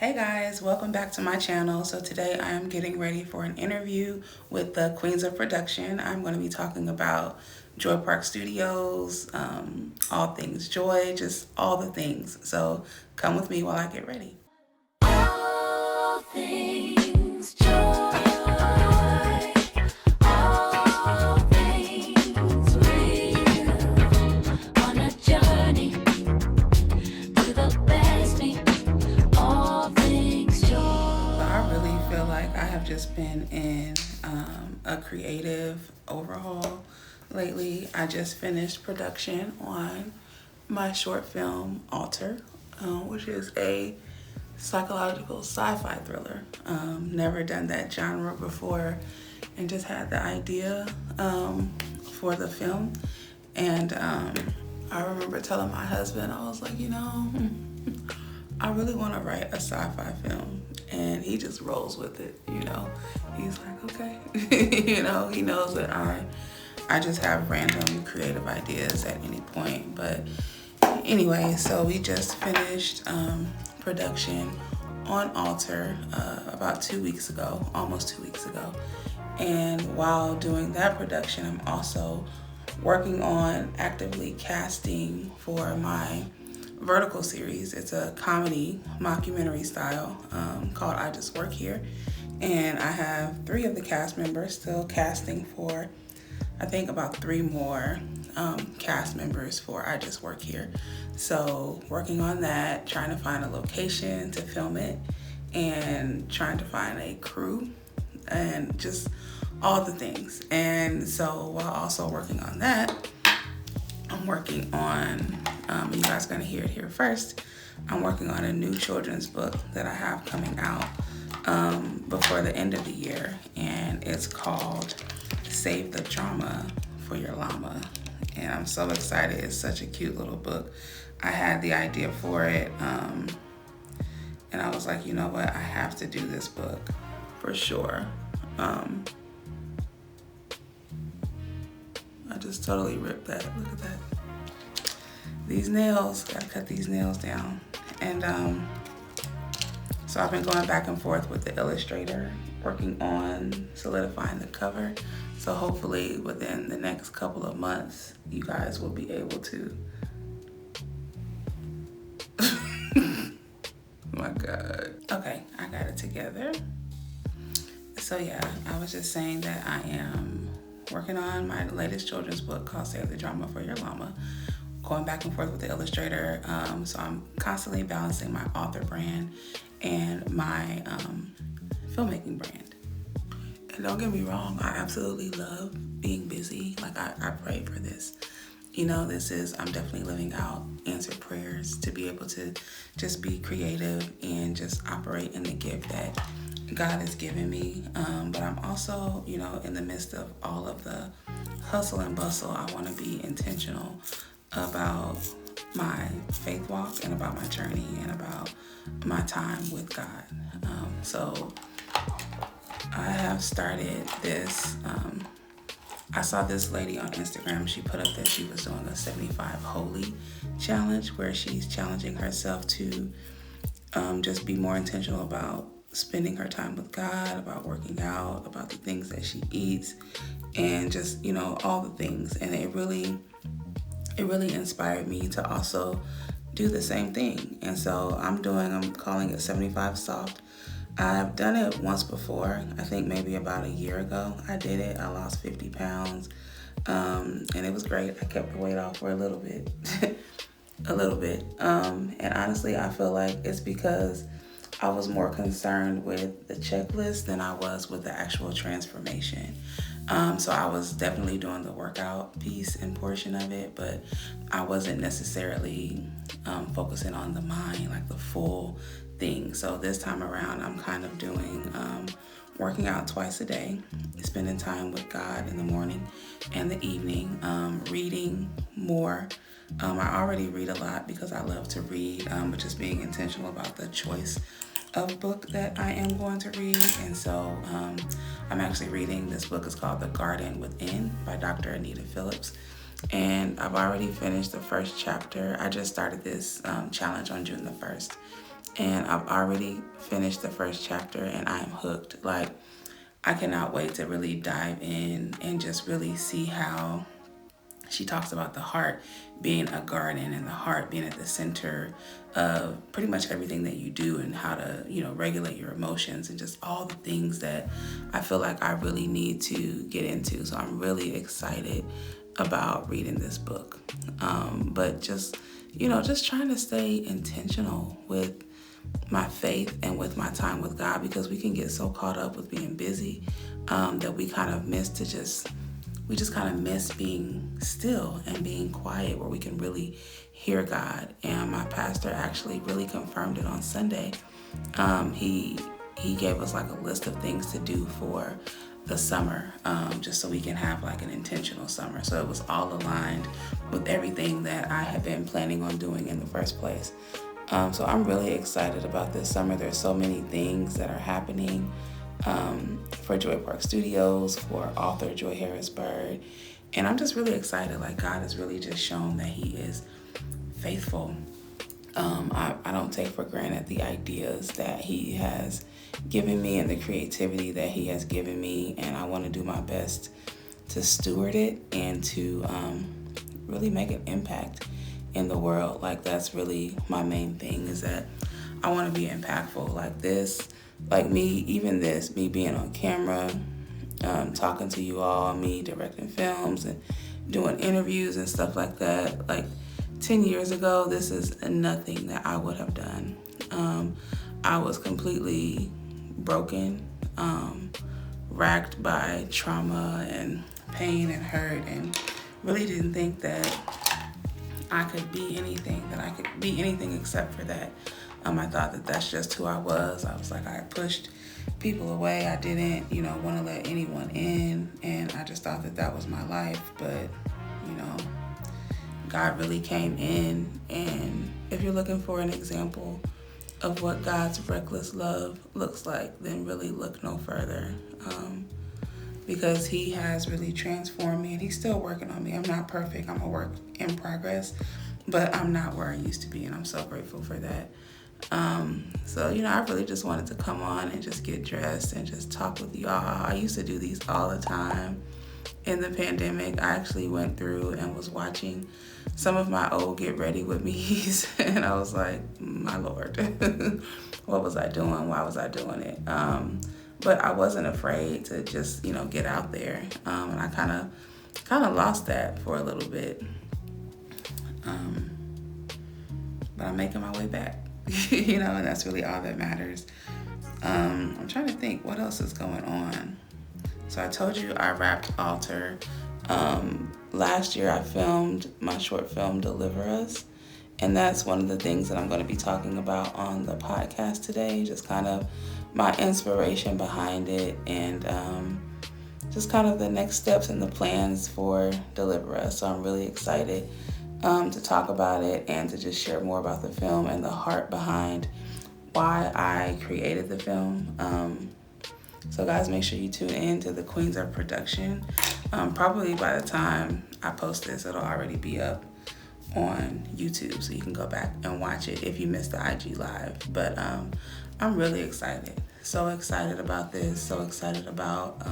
Hey guys, welcome back to my channel. So today I am getting ready for an interview with the Queens of Production. I'm going to be talking about JoyPark Studios, all things joy, just all the things. So come with me while I get ready. All things joy, all things real, on a journey to the best me. I really feel like I have just been in a creative overhaul lately. I just finished production on my short film Alter, which is a psychological sci-fi thriller. Never done that genre before, and just had the idea for the film. And I remember telling my husband, I was like, I really want to write a sci-fi film. And he just rolls with it, He's like, okay. He knows that I just have random creative ideas at any point. But anyway, so we just finished production on Alter about 2 weeks ago, almost 2 weeks ago. And while doing that production, I'm also working on actively casting for my Vertical series. It's a comedy mockumentary style called I Just Work Here, and I have 3 of the cast members still casting for, I think, about 3 more cast members for I Just Work Here. So working on that, trying to find a location to film it, and trying to find a crew, and just all the things. And so while also working on that, I'm working on, you guys are gonna hear it here first, I'm working on a new children's book that I have coming out before the end of the year, and it's called Save the Drama for Your Llama. And I'm so excited. It's such a cute little book. I had the idea for it, and I was like, you know what, I have to do this book for sure. I just totally ripped that. Look at that. These nails, gotta cut these nails down. And so I've been going back and forth with the illustrator, working on solidifying the cover. So hopefully within the next couple of months, you guys will be able to. My God. Okay, I got it together. So yeah, I was just saying that I am working on my latest children's book called Save the Drama for Your Llama, going back and forth with the illustrator. So I'm constantly balancing my author brand and my filmmaking brand. And don't get me wrong, I absolutely love being busy. Like I prayed for this. I'm definitely living out answered prayers to be able to just be creative and just operate in the gift that God has given me. But I'm also, in the midst of all of the hustle and bustle, I want to be intentional about my faith walk and about my journey and about my time with God. So I have started this. I saw this lady on Instagram. She put up that she was doing a 75 Holy challenge, where she's challenging herself to just be more intentional about spending her time with God, about working out, about the things that she eats, and just, all the things. And it really inspired me to also do the same thing. And so I'm calling it 75 Soft. I've done it once before. I think maybe about a year ago I did it. I lost 50 pounds. And it was great. I kept the weight off for a little bit. And honestly, I feel like it's because I was more concerned with the checklist than I was with the actual transformation. So I was definitely doing the workout piece and portion of it, but I wasn't necessarily focusing on the mind, like the full thing. So this time around, I'm kind of doing working out twice a day, spending time with God in the morning and the evening, reading more. I already read a lot because I love to read, but just being intentional about the choice of book that I am going to read. And so I'm actually reading this book. It's called The Garden Within by Dr. Anita Phillips. And I've already finished the first chapter. I just started this challenge on June the 1st. and I've already finished the first chapter and I am hooked. Like, I cannot wait to really dive in and just really see how she talks about the heart being a garden and the heart being at the center of pretty much everything that you do, and how to, regulate your emotions and just all the things that I feel like I really need to get into. So I'm really excited about reading this book. But just trying to stay intentional with my faith and with my time with God, because we can get so caught up with being busy that we kind of miss being still and being quiet, where we can really hear God. And my pastor actually really confirmed it on Sunday. He gave us like a list of things to do for the summer, just so we can have like an intentional summer. So it was all aligned with everything that I had been planning on doing in the first place. So I'm really excited about this summer. There's so many things that are happening for JoyPark Studios, for author Joy Harrisburg. And I'm just really excited. Like, God has really just shown that He is faithful. I don't take for granted the ideas that He has given me and the creativity that He has given me. And I want to do my best to steward it and to really make an impact in the world. Like, that's really my main thing, is that I want to be impactful. Like this, like me being on camera, talking to you all, me directing films and doing interviews and stuff like that. Like 10 years ago, this is nothing that I would have done. I was completely broken, racked by trauma and pain and hurt, and really didn't think that I could be anything except for that. I thought that that's just who I was. I was like, I pushed people away. I didn't, want to let anyone in. And I just thought that that was my life. But, God really came in. And if you're looking for an example of what God's reckless love looks like, then really look no further. Because He has really transformed me, and He's still working on me. I'm not perfect. I'm a work in progress, but I'm not where I used to be, and I'm so grateful for that. So, I really just wanted to come on and just get dressed and just talk with y'all. I used to do these all the time. In the pandemic, I actually went through and was watching some of my old Get Ready With Me's, and I was like, my Lord, what was I doing? Why was I doing it? But I wasn't afraid to just, get out there. And I kind of lost that for a little bit. But I'm making my way back, and that's really all that matters. I'm trying to think what else is going on. So I told you I wrapped Alter. Last year I filmed my short film, Deliver Us. And that's one of the things that I'm going to be talking about on the podcast today, just kind of my inspiration behind it, and just kind of the next steps and the plans for Deliver Us. So I'm really excited to talk about it and to just share more about the film and the heart behind why I created the film. So guys, make sure you tune in to the Queens of Production. Probably by the time I post this, it'll already be up on YouTube, so you can go back and watch it if you missed the IG live. But I'm really excited. So excited about this. So excited about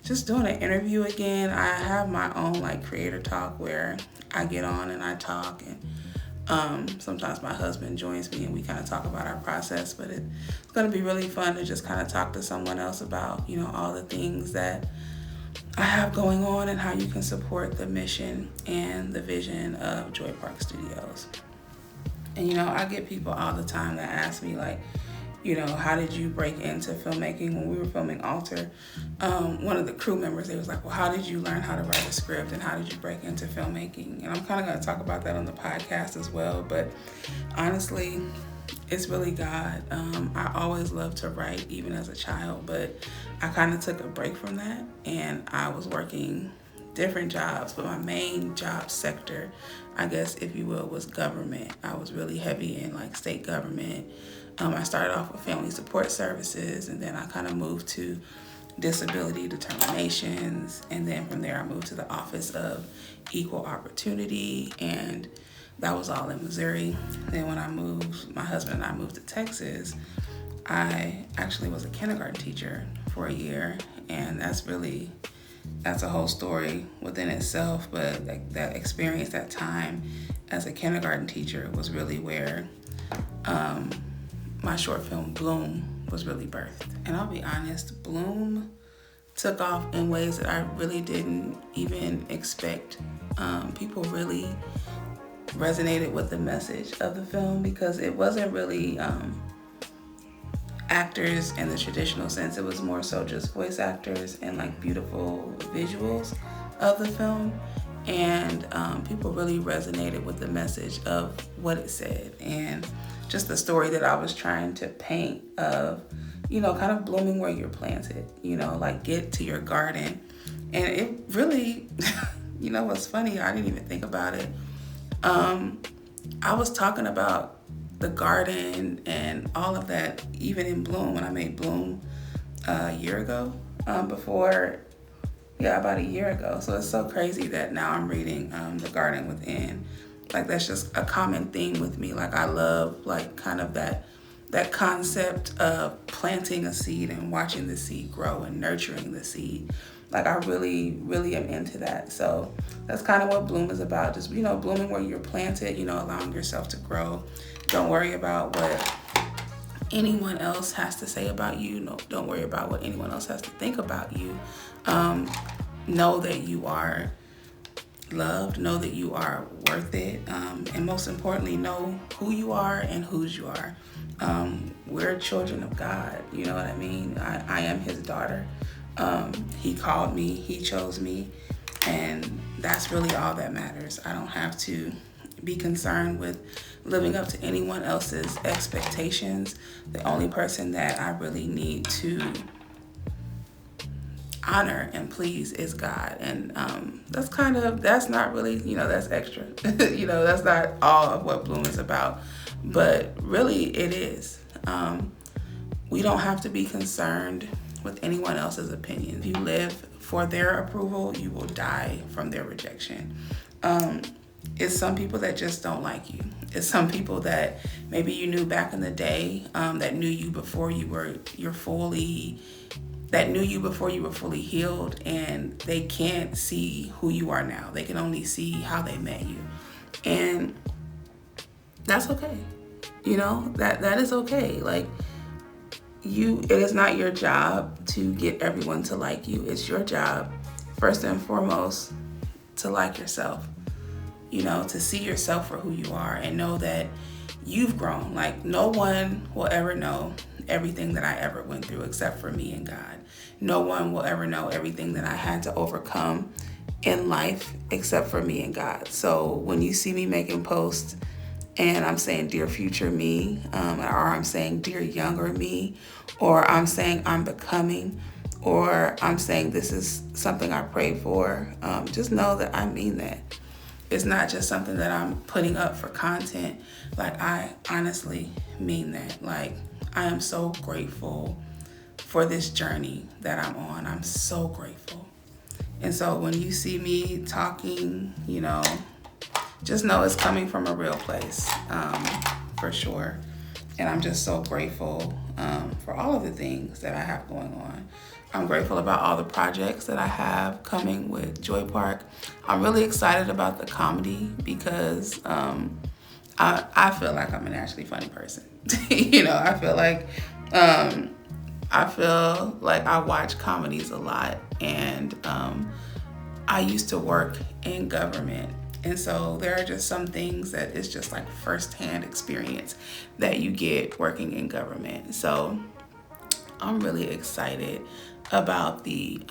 just doing an interview again. I have my own creator talk where I get on and I talk, and sometimes my husband joins me and we kind of talk about our process. But it's going to be really fun to just kind of talk to someone else about all the things that I have going on and how you can support the mission and the vision of JoyPark Studios. And I get people all the time that ask me how did you break into filmmaking? When we were filming Alter, one of the crew members, they was like, well, how did you learn how to write a script and how did you break into filmmaking? And I'm kind of going to talk about that on the podcast as well. But honestly, it's really God. I always loved to write, even as a child, but I kind of took a break from that, and I was working different jobs, but my main job sector, I guess, if you will, was government. I was really heavy in state government. I started off with family support services, and then I kind of moved to disability determinations, and then from there I moved to the Office of Equal Opportunity, and That was all in Missouri. Then when I moved, my husband and I moved to Texas, I actually was a kindergarten teacher for a year, and that's a whole story within itself. But like that experience, that time as a kindergarten teacher was really where my short film Bloom was really birthed. And I'll be honest, Bloom took off in ways that I really didn't even expect. People really resonated with the message of the film because it wasn't really actors in the traditional sense. It was more so just voice actors and like beautiful visuals of the film. And people really resonated with the message of what it said and just the story that I was trying to paint of, kind of blooming where you're planted, like get to your garden. And it really, what's funny, I didn't even think about it. I was talking about the garden and all of that, even in Bloom, when I made Bloom a year ago, about a year ago. So it's so crazy that now I'm reading The Garden Within. Like that's just a common theme with me. Like I love like kind of that concept of planting a seed and watching the seed grow and nurturing the seed. Like I really, really am into that. So that's kind of what Bloom is about. Just, blooming where you're planted, allowing yourself to grow. Don't worry about what anyone else has to say about you. No, don't worry about what anyone else has to think about you. Know that you are loved, know that you are worth it, and most importantly, know who you are and whose you are. We're children of God, you know what I mean? I am his daughter. He called me, he chose me, and that's really all that matters. I don't have to be concerned with living up to anyone else's expectations. The only person that I really need to honor and please is God. And that's not really, that's extra. That's not all of what Bloom is about. But really it is. We don't have to be concerned with anyone else's opinion. If you live for their approval, you will die from their rejection. It's some people that just don't like you. It's some people that maybe you knew back in the day, that knew you before you were fully healed, and they can't see who you are now. They can only see how they met you. And that's okay. That is okay. Like it is not your job to get everyone to like you. It's your job, first and foremost, to like yourself, to see yourself for who you are and know that you've grown. Like no one will ever know everything that I ever went through except for me and God. No one will ever know everything that I had to overcome in life except for me and God. So when you see me making posts and I'm saying dear future me, or I'm saying dear younger me, or I'm saying I'm becoming, or I'm saying this is something I pray for, just know that I mean that. It's not just something that I'm putting up for content. Like I honestly mean that. Like I am so grateful for this journey that I'm on. I'm so grateful. And so when you see me talking, just know it's coming from a real place, for sure. And I'm just so grateful for all of the things that I have going on. I'm grateful about all the projects that I have coming with JoyPark. I'm really excited about the comedy because I feel like I'm a naturally funny person. I feel like I watch comedies a lot, and I used to work in government. And so there are just some things that it's just like firsthand experience that you get working in government. So I'm really excited about the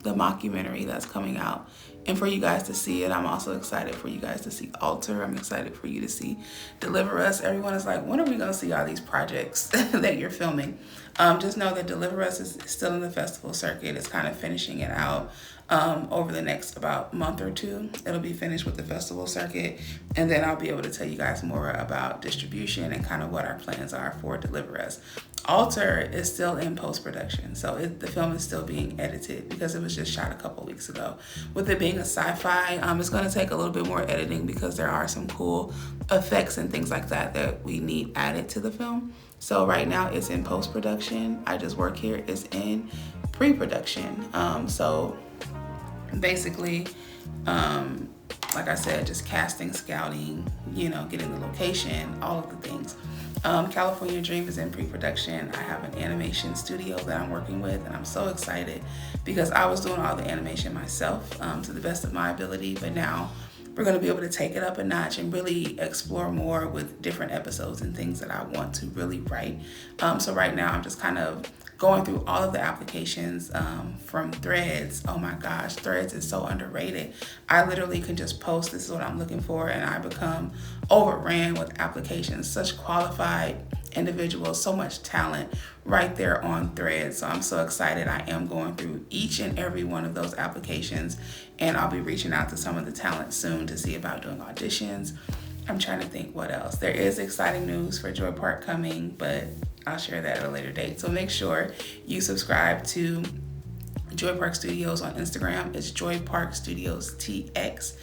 mockumentary that's coming out and for you guys to see it. I'm also excited for you guys to see Alter. I'm excited for you to see Deliver Us. Everyone is like, when are we going to see all these projects that you're filming? Just know that Deliver Us is still in the festival circuit. It's kind of finishing it out. Over the next about month or two, it'll be finished with the festival circuit, and then I'll be able to tell you guys more about distribution and kind of what our plans are for Deliver Us. Alter is still in post-production, so the film is still being edited because it was just shot a couple weeks ago. With it being a sci-fi, it's going to take a little bit more editing because there are some cool effects and things like that we need added to the film. So right now it's in post-production. I Just Work Here is in pre-production. So basically, like I said, just casting, scouting, getting the location, all of the things. California Dream is in pre-production. I have an animation studio that I'm working with, and I'm so excited because I was doing all the animation myself to the best of my ability, but now we're going to be able to take it up a notch and really explore more with different episodes and things that I want to really write. So right now I'm just kind of going through all of the applications from Threads. Oh my gosh, Threads is so underrated. I literally can just post, this is what I'm looking for, and I become overran with applications. Such qualified individuals, so much talent right there on Threads. So I'm so excited. I am going through each and every one of those applications, and I'll be reaching out to some of the talent soon to see about doing auditions. I'm trying to think what else. There is exciting news for JoyPark coming, but I'll share that at a later date. So make sure you subscribe to JoyPark Studios on Instagram. It's JoyPark Studios TX.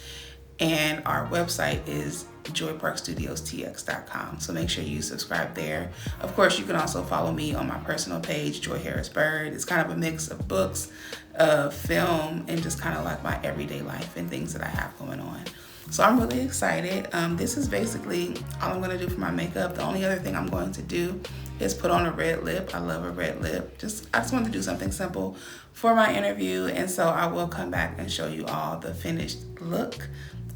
And our website is joyparkstudiostx.com. So make sure you subscribe there. Of course, you can also follow me on my personal page, Joy Harris Bird. It's kind of a mix of books, film, and just kind of like my everyday life and things that I have going on. So I'm really excited. This is basically all I'm going to do for my makeup. The only other thing I'm going to do is put on a red lip. I love a red lip. I just wanted to do something simple for my interview, and so I will come back and show you all the finished look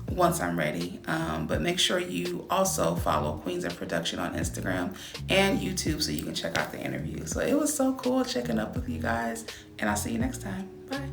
once I'm ready. But make sure you also follow Queens of Production on Instagram and YouTube so you can check out the interview. So it was so cool checking up with you guys, and I'll see you next time. Bye.